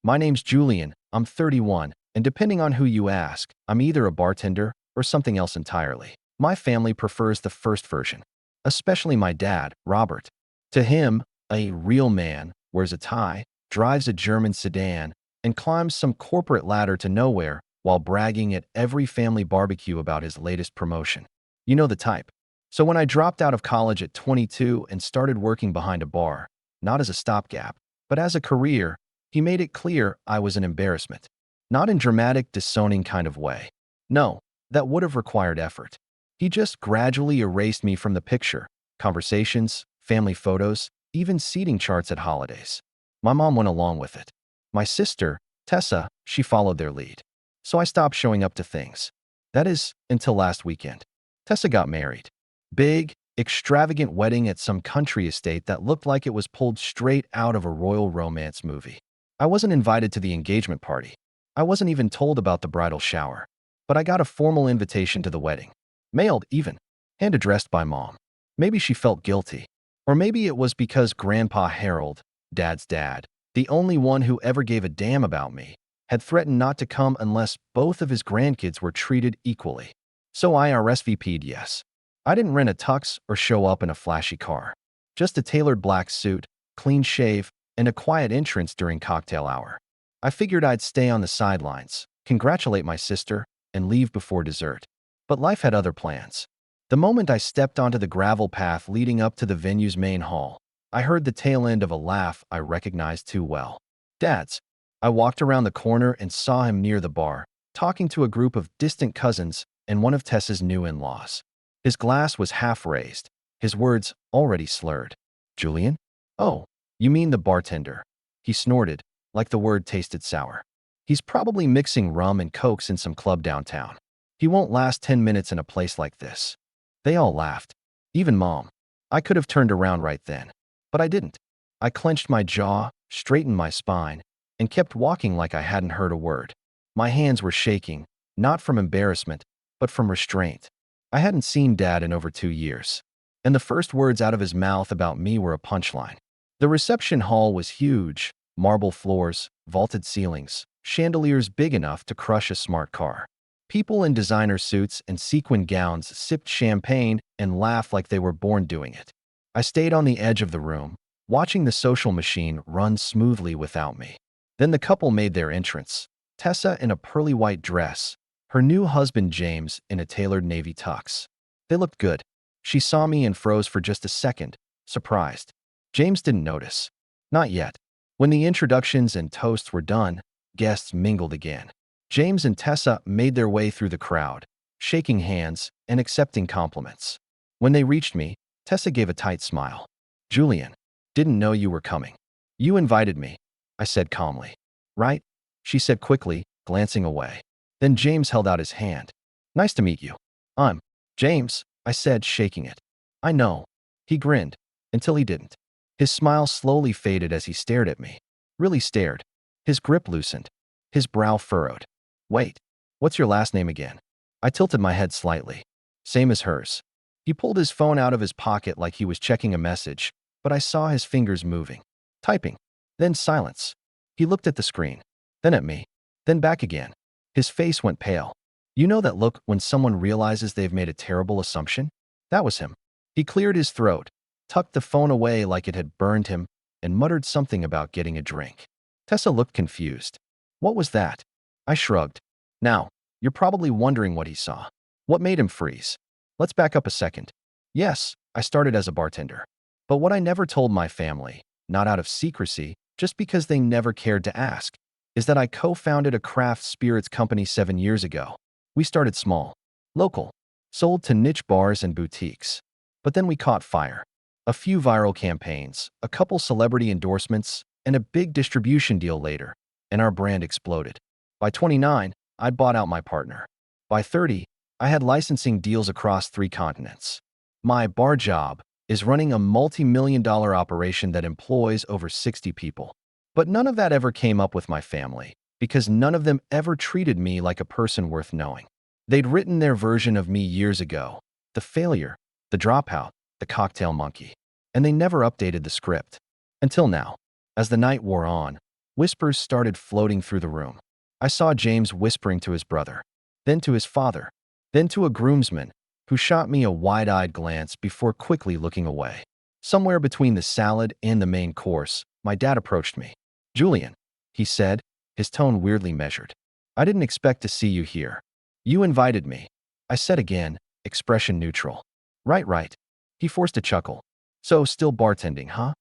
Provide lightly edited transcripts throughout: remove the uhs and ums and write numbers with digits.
My name's Julian, I'm 31, and depending on who you ask, I'm either a bartender or something else entirely. My family prefers the first version, especially my dad, Robert. To him, a real man wears a tie, drives a German sedan, and climbs some corporate ladder to nowhere while bragging at every family barbecue about his latest promotion. You know the type. So when I dropped out of college at 22 and started working behind a bar, not as a stopgap, but as a career, he made it clear I was an embarrassment. Not in dramatic, disowning kind of way. No, that would have required effort. He just gradually erased me from the picture. Conversations, family photos, even seating charts at holidays. My mom went along with it. My sister, Tessa, she followed their lead. So I stopped showing up to things. That is, until last weekend. Tessa got married. Big, extravagant wedding at some country estate that looked like it was pulled straight out of a royal romance movie. I wasn't invited to the engagement party. I wasn't even told about the bridal shower. But I got a formal invitation to the wedding. Mailed, even. And addressed by Mom. Maybe she felt guilty. Or maybe it was because Grandpa Harold, Dad's dad, the only one who ever gave a damn about me, had threatened not to come unless both of his grandkids were treated equally. So I RSVP'd yes. I didn't rent a tux or show up in a flashy car. Just a tailored black suit, clean shave, and a quiet entrance during cocktail hour. I figured I'd stay on the sidelines, congratulate my sister, and leave before dessert. But life had other plans. The moment I stepped onto the gravel path leading up to the venue's main hall, I heard the tail end of a laugh I recognized too well. Dad's. I walked around the corner and saw him near the bar, talking to a group of distant cousins and one of Tessa's new in-laws. His glass was half raised, his words already slurred. Julian? Oh, you mean the bartender. He snorted, like the word tasted sour. He's probably mixing rum and cokes in some club downtown. He won't last 10 minutes in a place like this. They all laughed. Even Mom. I could have turned around right then. But I didn't. I clenched my jaw, straightened my spine, and kept walking like I hadn't heard a word. My hands were shaking, not from embarrassment, but from restraint. I hadn't seen Dad in over 2 years. And the first words out of his mouth about me were a punchline. The reception hall was huge. Marble floors, vaulted ceilings, chandeliers big enough to crush a smart car. People in designer suits and sequin gowns sipped champagne and laughed like they were born doing it. I stayed on the edge of the room, watching the social machine run smoothly without me. Then the couple made their entrance. Tessa in a pearly white dress, her new husband James in a tailored navy tux. They looked good. She saw me and froze for just a second, surprised. James didn't notice. Not yet. When the introductions and toasts were done, guests mingled again. James and Tessa made their way through the crowd, shaking hands and accepting compliments. When they reached me, Tessa gave a tight smile. Julian, didn't know you were coming. You invited me, I said calmly. Right? She said quickly, glancing away. Then James held out his hand. Nice to meet you. I'm James, I said, shaking it. I know. He grinned, until he didn't. His smile slowly faded as he stared at me. Really stared. His grip loosened. His brow furrowed. Wait, what's your last name again? I tilted my head slightly. Same as hers. He pulled his phone out of his pocket like he was checking a message, but I saw his fingers moving. Typing. Then silence. He looked at the screen. Then at me. Then back again. His face went pale. You know that look when someone realizes they've made a terrible assumption? That was him. He cleared his throat, tucked the phone away like it had burned him, and muttered something about getting a drink. Tessa looked confused. What was that? I shrugged. Now, you're probably wondering what he saw. What made him freeze? Let's back up a second. Yes, I started as a bartender. But what I never told my family, not out of secrecy, just because they never cared to ask, is that I co-founded a craft spirits company 7 years ago. We started small, local, sold to niche bars and boutiques. But then we caught fire. A few viral campaigns, a couple celebrity endorsements, and a big distribution deal later, and our brand exploded. By 29, I'd bought out my partner. By 30, I had licensing deals across 3 continents. My bar job is running a multi-million-dollar operation that employs over 60 people. But none of that ever came up with my family, because none of them ever treated me like a person worth knowing. They'd written their version of me years ago, the failure, the dropout, the cocktail monkey, and they never updated the script. Until now. As the night wore on, Whispers started floating through the room. I saw James whispering to his brother, then to his father, then to a groomsman, who shot me a wide-eyed glance before quickly looking away. Somewhere between the salad and the main course, my dad approached me. "Julian," he said, his tone weirdly measured. "I didn't expect to see you here. You invited me." I said again, expression neutral. Right, right." He forced a chuckle. "So, still bartending, huh?"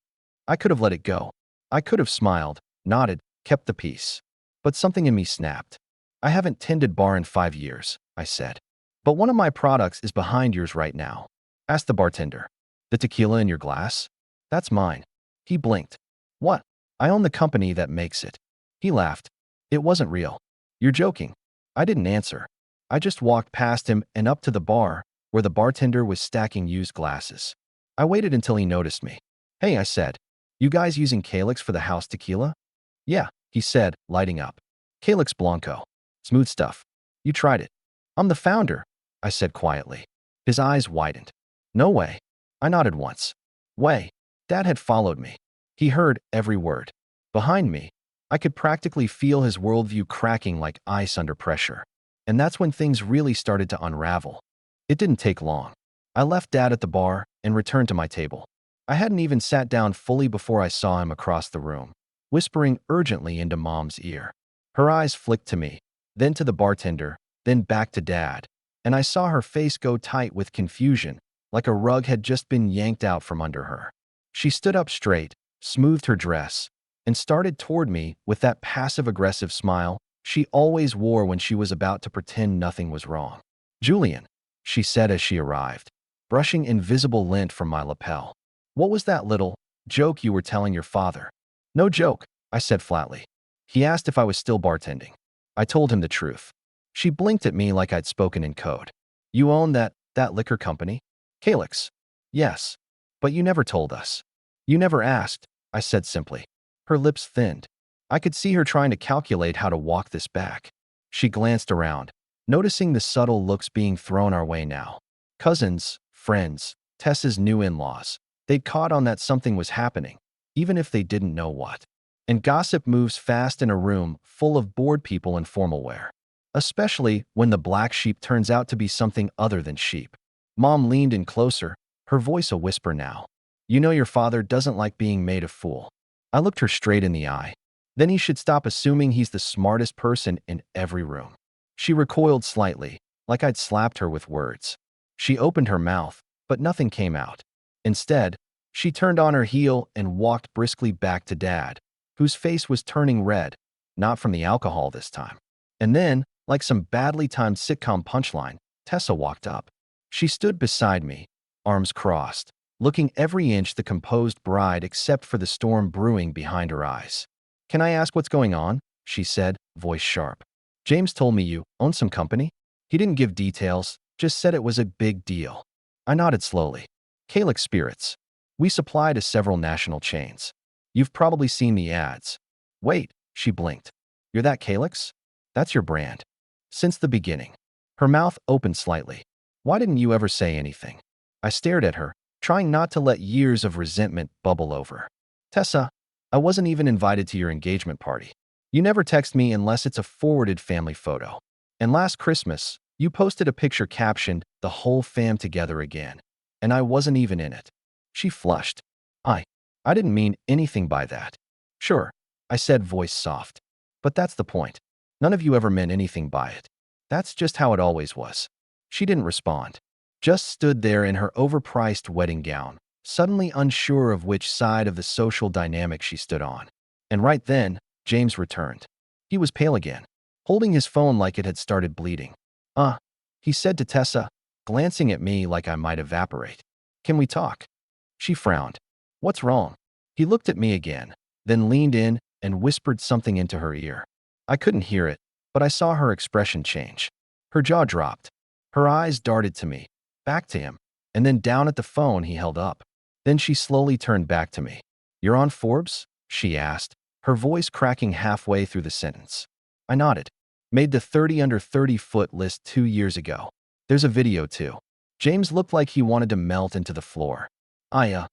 I could have let it go. I could have smiled, nodded, kept the peace. But something in me snapped. "I haven't tended bar in 5 years," I said. "But one of my products is behind yours right now." Asked the bartender. "The tequila in your glass? That's mine." He blinked. "What?" "I own the company that makes it." He laughed. "It wasn't real." "You're joking." I didn't answer. I just walked past him and up to the bar, where the bartender was stacking used glasses. I waited until he noticed me. "Hey," I said. "You guys using Calyx for the house tequila?" "Yeah," he said, lighting up. "Calyx Blanco. Smooth stuff. You tried it." "I'm the founder," I said quietly. His eyes widened. "No way." I nodded once. "Way." Dad had followed me. He heard every word. Behind me, I could practically feel his worldview cracking like ice under pressure. And that's when things really started to unravel. It didn't take long. I left Dad at the bar and returned to my table. I hadn't even sat down fully before I saw him across the room, whispering urgently into Mom's ear. Her eyes flicked to me, then to the bartender, then back to Dad, and I saw her face go tight with confusion, like a rug had just been yanked out from under her. She stood up straight, smoothed her dress, and started toward me with that passive-aggressive smile she always wore when she was about to pretend nothing was wrong. "Julian," she said as she arrived, brushing invisible lint from my lapel. "What was that little joke you were telling your father?" "No joke," I said flatly. "He asked if I was still bartending." I told him the truth. She blinked at me like I'd spoken in code. "You own that liquor company?" "Calyx." "Yes. But you never told us." "You never asked," I said simply. Her lips thinned. I could see her trying to calculate how to walk this back. She glanced around, noticing the subtle looks being thrown our way now. Cousins, friends, Tessa's new in-laws. They'd caught on that something was happening, even if they didn't know what. And gossip moves fast in a room full of bored people in formal wear. Especially when the black sheep turns out to be something other than sheep. Mom leaned in closer, her voice a whisper now. "You know your father doesn't like being made a fool." I looked her straight in the eye. "Then he should stop assuming he's the smartest person in every room." She recoiled slightly, like I'd slapped her with words. She opened her mouth, but nothing came out. Instead, she turned on her heel and walked briskly back to Dad, whose face was turning red, not from the alcohol this time. And then, like some badly timed sitcom punchline, Tessa walked up. She stood beside me, arms crossed, looking every inch the composed bride except for the storm brewing behind her eyes. "Can I ask what's going on?" she said, voice sharp. "James told me you own some company." He didn't give details, just said it was a big deal. I nodded slowly. "Calyx Spirits. We supply to several national chains. You've probably seen the ads." "Wait," she blinked. "You're that Calyx? That's your brand." "Since the beginning." Her mouth opened slightly. "Why didn't you ever say anything?" I stared at her, trying not to let years of resentment bubble over. "Tessa, I wasn't even invited to your engagement party. You never text me unless it's a forwarded family photo. And last Christmas, you posted a picture captioned, 'The whole fam together again.' And I wasn't even in it." She flushed. I didn't mean anything by that." "Sure," I said, voice soft. "But that's the point. None of you ever meant anything by it. That's just how it always was." She didn't respond. Just stood there in her overpriced wedding gown, suddenly unsure of which side of the social dynamic she stood on. And right then, James returned. He was pale again, holding his phone like it had started bleeding. He said to Tessa, glancing at me like I might evaporate. "Can we talk?" She frowned. "What's wrong?" He looked at me again, then leaned in and whispered something into her ear. I couldn't hear it, but I saw her expression change. Her jaw dropped. Her eyes darted to me, back to him, and then down at the phone he held up. Then she slowly turned back to me. "You're on Forbes?" she asked, her voice cracking halfway through the sentence. I nodded. "Made the 30 under 30-foot list 2 years ago. There's a video too." James looked like he wanted to melt into the floor. I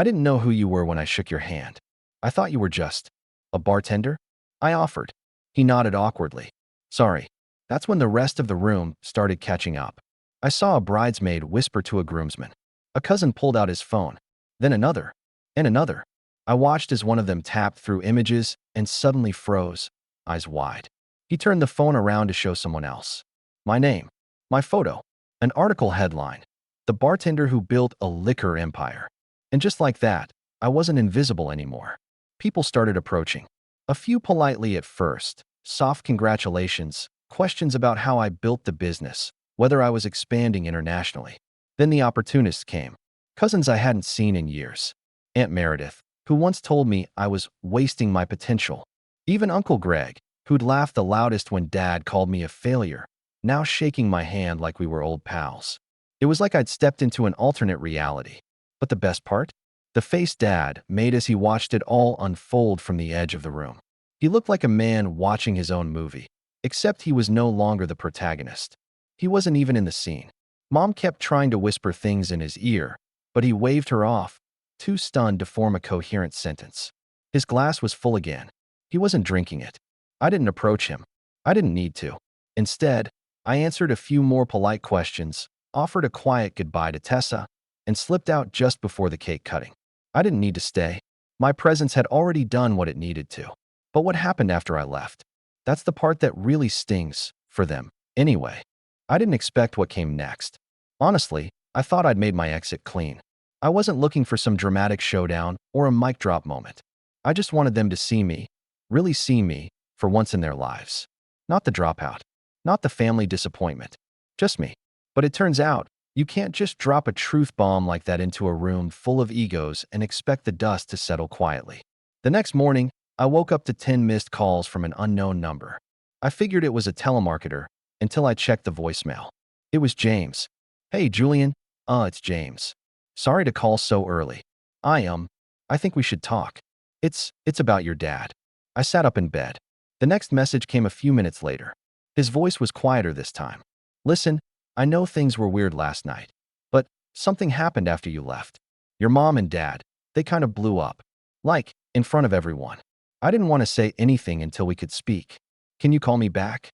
didn't know who you were when I shook your hand. I thought you were just a bartender." I offered. He nodded awkwardly. Sorry. That's when the rest of the room started catching up. I saw a bridesmaid whisper to a groomsman. A cousin pulled out his phone. Then another. And another. I watched as one of them tapped through images and suddenly froze, eyes wide. He turned the phone around to show someone else. My name. My photo. An article headline. The bartender who built a liquor empire. And just like that, I wasn't invisible anymore. People started approaching. A few politely at first, soft congratulations, questions about how I built the business, whether I was expanding internationally. Then the opportunists came. Cousins I hadn't seen in years. Aunt Meredith, who once told me I was wasting my potential. Even Uncle Greg, who'd laughed the loudest when Dad called me a failure, now shaking my hand like we were old pals. It was like I'd stepped into an alternate reality. But the best part? The face Dad made as he watched it all unfold from the edge of the room. He looked like a man watching his own movie, except he was no longer the protagonist. He wasn't even in the scene. Mom kept trying to whisper things in his ear, but he waved her off, too stunned to form a coherent sentence. His glass was full again. He wasn't drinking it. I didn't approach him. I didn't need to. Instead, I answered a few more polite questions, offered a quiet goodbye to Tessa, and slipped out just before the cake cutting. I didn't need to stay. My presence had already done what it needed to. But what happened after I left? That's the part that really stings, for them. Anyway, I didn't expect what came next. Honestly, I thought I'd made my exit clean. I wasn't looking for some dramatic showdown or a mic drop moment. I just wanted them to see me, really see me, for once in their lives. Not the dropout. Not the family disappointment. Just me. But it turns out, you can't just drop a truth bomb like that into a room full of egos and expect the dust to settle quietly. The next morning, I woke up to 10 missed calls from an unknown number. I figured it was a telemarketer until I checked the voicemail. It was James. Hey, Julian. It's James. Sorry to call so early. I think we should talk. It's about your dad. I sat up in bed. The next message came a few minutes later. His voice was quieter this time. Listen, I know things were weird last night, but something happened after you left. Your mom and dad, they kind of blew up. Like, in front of everyone. I didn't want to say anything until we could speak. Can you call me back?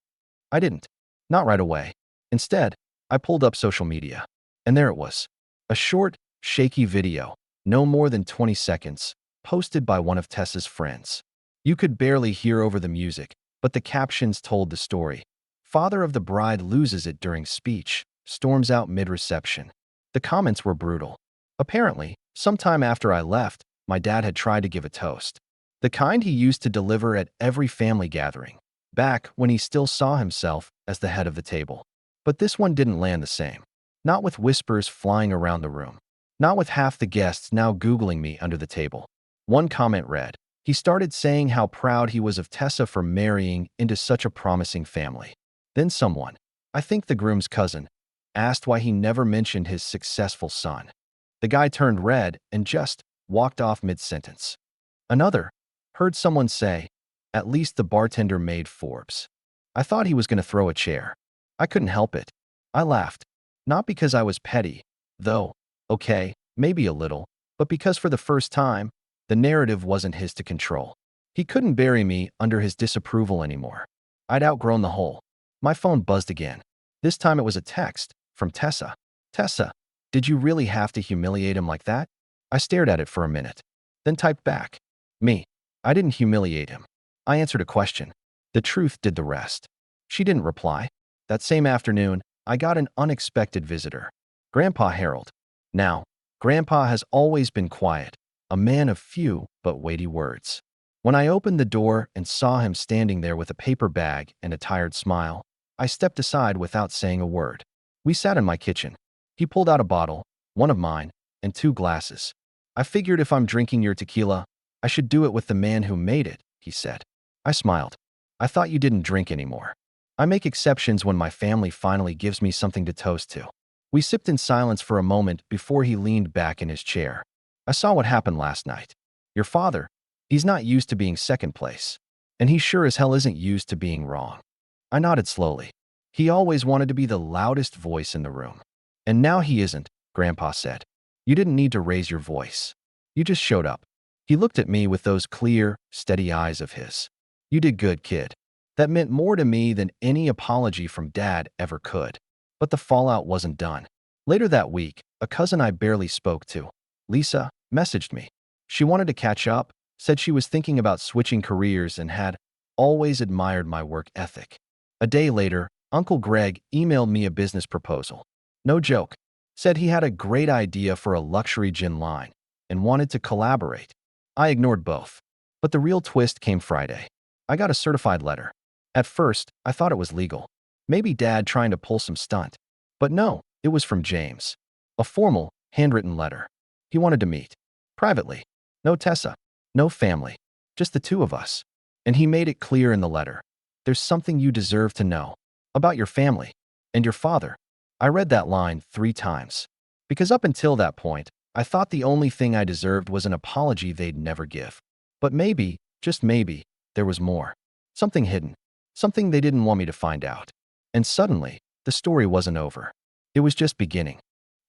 I didn't. Not right away. Instead, I pulled up social media. And there it was. A short, shaky video, no more than 20 seconds, posted by one of Tessa's friends. You could barely hear over the music, but the captions told the story. Father of the bride loses it during speech, storms out mid-reception. The comments were brutal. Apparently, sometime after I left, my dad had tried to give a toast. The kind he used to deliver at every family gathering, back when he still saw himself as the head of the table. But this one didn't land the same. Not with whispers flying around the room. Not with half the guests now Googling me under the table. One comment read, he started saying how proud he was of Tessa for marrying into such a promising family. Then someone, I think the groom's cousin, asked why he never mentioned his successful son. The guy turned red and just walked off mid-sentence. Another, heard someone say, at least the bartender made Forbes. I thought he was going to throw a chair. I couldn't help it. I laughed. Not because I was petty, though, okay, maybe a little, but because for the first time, the narrative wasn't his to control. He couldn't bury me under his disapproval anymore. I'd outgrown the hole. My phone buzzed again. This time it was a text from Tessa. Tessa, did you really have to humiliate him like that? I stared at it for a minute, then typed back. Me. I didn't humiliate him. I answered a question. The truth did the rest. She didn't reply. That same afternoon, I got an unexpected visitor. Grandpa Harold. Now, Grandpa has always been quiet, a man of few but weighty words. When I opened the door and saw him standing there with a paper bag and a tired smile, I stepped aside without saying a word. We sat in my kitchen. He pulled out a bottle, one of mine, and 2 glasses. I figured if I'm drinking your tequila, I should do it with the man who made it, he said. I smiled. I thought you didn't drink anymore. I make exceptions when my family finally gives me something to toast to. We sipped in silence for a moment before he leaned back in his chair. I saw what happened last night. Your father, he's not used to being second place. And he sure as hell isn't used to being wrong. I nodded slowly. He always wanted to be the loudest voice in the room. And now he isn't, Grandpa said. You didn't need to raise your voice. You just showed up. He looked at me with those clear, steady eyes of his. You did good, kid. That meant more to me than any apology from Dad ever could. But the fallout wasn't done. Later that week, a cousin I barely spoke to, Lisa, messaged me. She wanted to catch up, said she was thinking about switching careers and had always admired my work ethic. A day later, Uncle Greg emailed me a business proposal. No joke. Said he had a great idea for a luxury gin line and wanted to collaborate. I ignored both. But the real twist came Friday. I got a certified letter. At first, I thought it was legal. Maybe Dad trying to pull some stunt. But no, it was from James. A formal, handwritten letter. He wanted to meet. Privately. No Tessa. No family. Just the two of us. And he made it clear in the letter. There's something you deserve to know. About your family. And your father. I read that line 3 times. Because up until that point, I thought the only thing I deserved was an apology they'd never give. But maybe, just maybe, there was more. Something hidden. Something they didn't want me to find out. And suddenly, the story wasn't over. It was just beginning.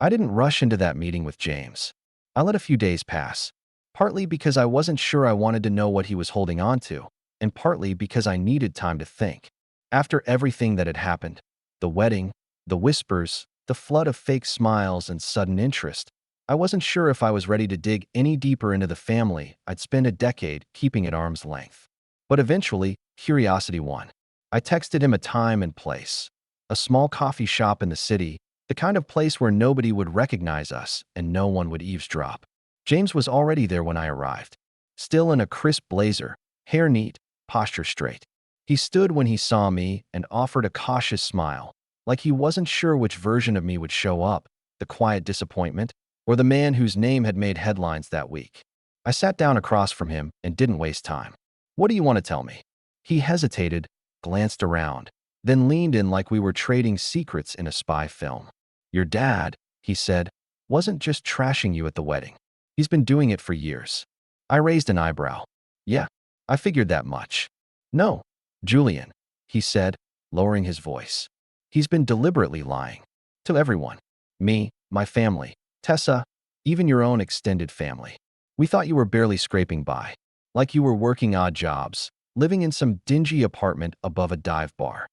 I didn't rush into that meeting with James. I let a few days pass. Partly because I wasn't sure I wanted to know what he was holding on to, and partly because I needed time to think. After everything that had happened, the wedding, the whispers, the flood of fake smiles and sudden interest, I wasn't sure if I was ready to dig any deeper into the family I'd spent a decade keeping at arm's length. But eventually, curiosity won. I texted him a time and place. A small coffee shop in the city, the kind of place where nobody would recognize us and no one would eavesdrop. James was already there when I arrived. Still in a crisp blazer, hair neat, posture straight. He stood when he saw me and offered a cautious smile, like he wasn't sure which version of me would show up, the quiet disappointment, or the man whose name had made headlines that week. I sat down across from him and didn't waste time. What do you want to tell me? He hesitated, glanced around, then leaned in like we were trading secrets in a spy film. Your dad, he said, wasn't just trashing you at the wedding. He's been doing it for years. I raised an eyebrow. Yeah, I figured that much. No, Julian, he said, lowering his voice. He's been deliberately lying. To everyone. Me, my family, Tessa, even your own extended family. We thought you were barely scraping by. Like you were working odd jobs, living in some dingy apartment above a dive bar.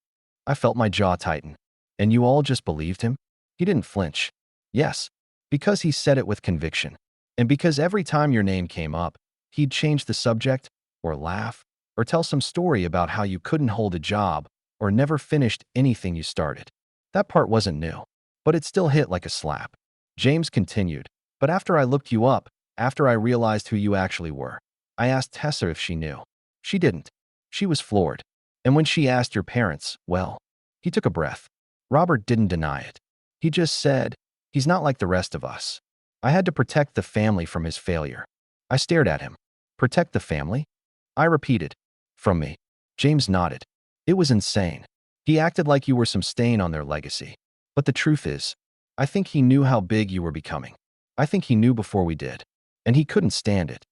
I felt my jaw tighten. And you all just believed him? He didn't flinch. Yes, because he said it with conviction. And because every time your name came up, he'd change the subject, or laugh, or tell some story about how you couldn't hold a job, or never finished anything you started. That part wasn't new, but it still hit like a slap. James continued, but after I looked you up, after I realized who you actually were, I asked Tessa if she knew. She didn't. She was floored. And when she asked your parents, well, he took a breath. Robert didn't deny it. He just said, he's not like the rest of us. I had to protect the family from his failure. I stared at him. Protect the family? I repeated. From me. James nodded. It was insane. He acted like you were some stain on their legacy. But the truth is, I think he knew how big you were becoming. I think he knew before we did. And he couldn't stand it.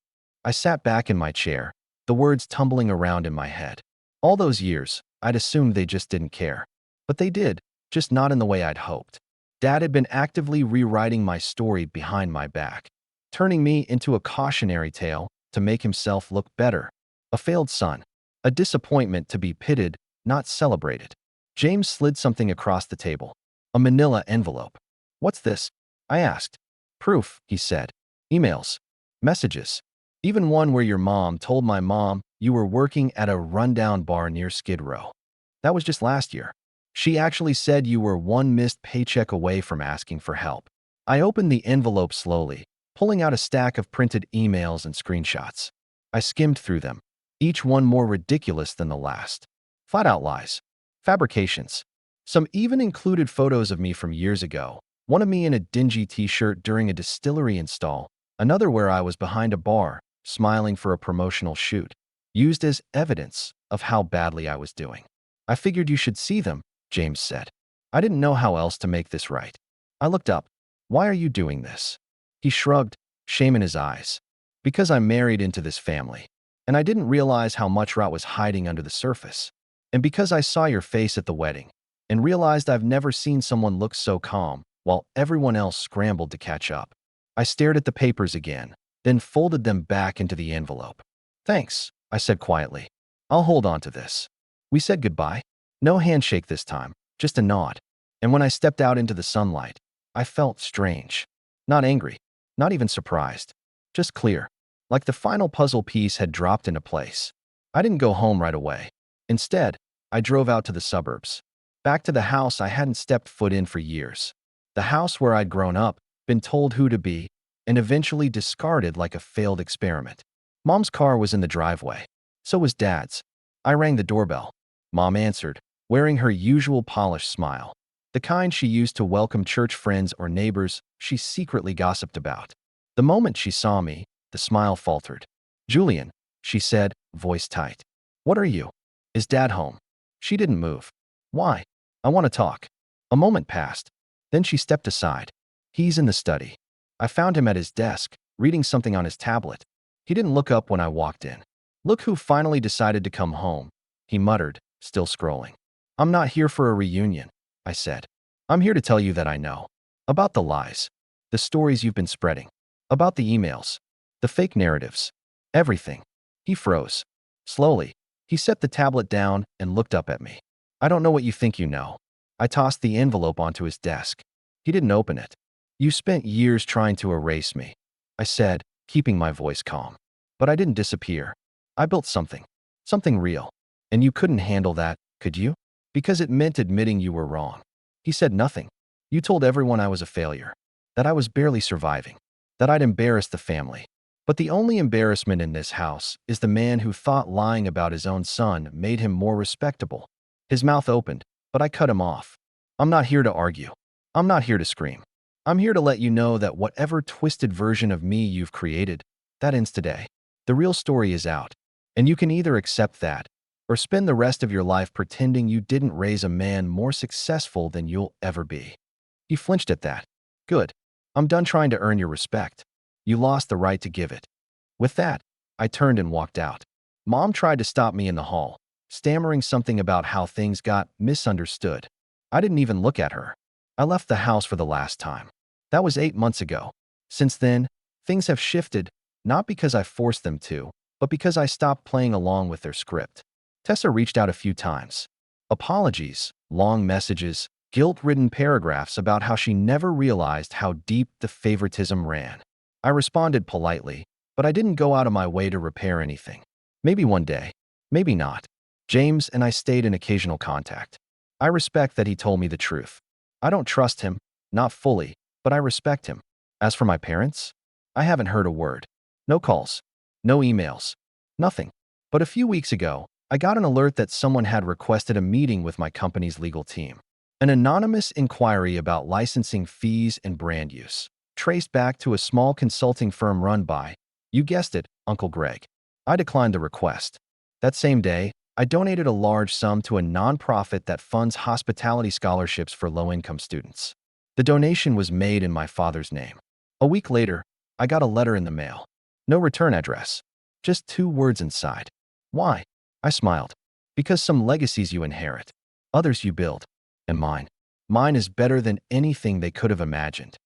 I sat back in my chair, the words tumbling around in my head. All those years, I'd assumed they just didn't care. But they did, just not in the way I'd hoped. Dad had been actively rewriting my story behind my back, turning me into a cautionary tale to make himself look better. A failed son. A disappointment to be pitted, not celebrated. James slid something across the table. A manila envelope. What's this? I asked. Proof, he said. Emails. Messages. Even one where your mom told my mom you were working at a rundown bar near Skid Row. That was just last year. She actually said you were one missed paycheck away from asking for help. I opened the envelope slowly, pulling out a stack of printed emails and screenshots. I skimmed through them, each one more ridiculous than the last. Flat-out lies. Fabrications. Some even included photos of me from years ago. One of me in a dingy t-shirt during a distillery install, another where I was behind a bar, smiling for a promotional shoot, used as evidence of how badly I was doing. I figured you should see them, James said. I didn't know how else to make this right. I looked up. Why are you doing this? He shrugged, shame in his eyes. Because I'm married into this family. And I didn't realize how much rot was hiding under the surface. And because I saw your face at the wedding, and realized I've never seen someone look so calm, while everyone else scrambled to catch up. I stared at the papers again, then folded them back into the envelope. Thanks, I said quietly. I'll hold on to this. We said goodbye. No handshake this time, just a nod. And when I stepped out into the sunlight, I felt strange. Not angry, not even surprised. Just clear, like the final puzzle piece had dropped into place. I didn't go home right away. Instead, I drove out to the suburbs. Back to the house I hadn't stepped foot in for years. The house where I'd grown up, been told who to be, and eventually discarded like a failed experiment. Mom's car was in the driveway. So was Dad's. I rang the doorbell. Mom answered, wearing her usual polished smile, the kind she used to welcome church friends or neighbors she secretly gossiped about. The moment she saw me, the smile faltered. "Julian," she said, voice tight. "What are you? Is Dad home?" She didn't move. "Why?" "I want to talk." A moment passed. Then she stepped aside. "He's in the study." I found him at his desk, reading something on his tablet. He didn't look up when I walked in. "Look who finally decided to come home," he muttered, still scrolling. "I'm not here for a reunion," I said. "I'm here to tell you that I know. About the lies. The stories you've been spreading. About the emails. The fake narratives. Everything." He froze. Slowly, he set the tablet down and looked up at me. "I don't know what you think you know." I tossed the envelope onto his desk. He didn't open it. "You spent years trying to erase me," I said, keeping my voice calm. "But I didn't disappear. I built something. Something real. And you couldn't handle that, could you? Because it meant admitting you were wrong." He said nothing. "You told everyone I was a failure. That I was barely surviving. That I'd embarrassed the family. But the only embarrassment in this house is the man who thought lying about his own son made him more respectable." His mouth opened, but I cut him off. "I'm not here to argue. I'm not here to scream. I'm here to let you know that whatever twisted version of me you've created, that ends today. The real story is out. And you can either accept that, or spend the rest of your life pretending you didn't raise a man more successful than you'll ever be." He flinched at that. "Good. I'm done trying to earn your respect. You lost the right to give it." With that, I turned and walked out. Mom tried to stop me in the hall, stammering something about how things got misunderstood. I didn't even look at her. I left the house for the last time. That was 8 months ago. Since then, things have shifted, not because I forced them to, but because I stopped playing along with their script. Tessa reached out a few times. Apologies, long messages, guilt-ridden paragraphs about how she never realized how deep the favoritism ran. I responded politely, but I didn't go out of my way to repair anything. Maybe one day, maybe not. James and I stayed in occasional contact. I respect that he told me the truth. I don't trust him, not fully, but I respect him. As for my parents, I haven't heard a word. No calls, no emails, nothing. But a few weeks ago, I got an alert that someone had requested a meeting with my company's legal team. An anonymous inquiry about licensing fees and brand use, traced back to a small consulting firm run by, you guessed it, Uncle Greg. I declined the request. That same day, I donated a large sum to a nonprofit that funds hospitality scholarships for low-income students. The donation was made in my father's name. A week later, I got a letter in the mail. No return address. Just 2 words inside. "Why?" I smiled. "Because some legacies you inherit, others you build, and mine. Mine is better than anything they could have imagined."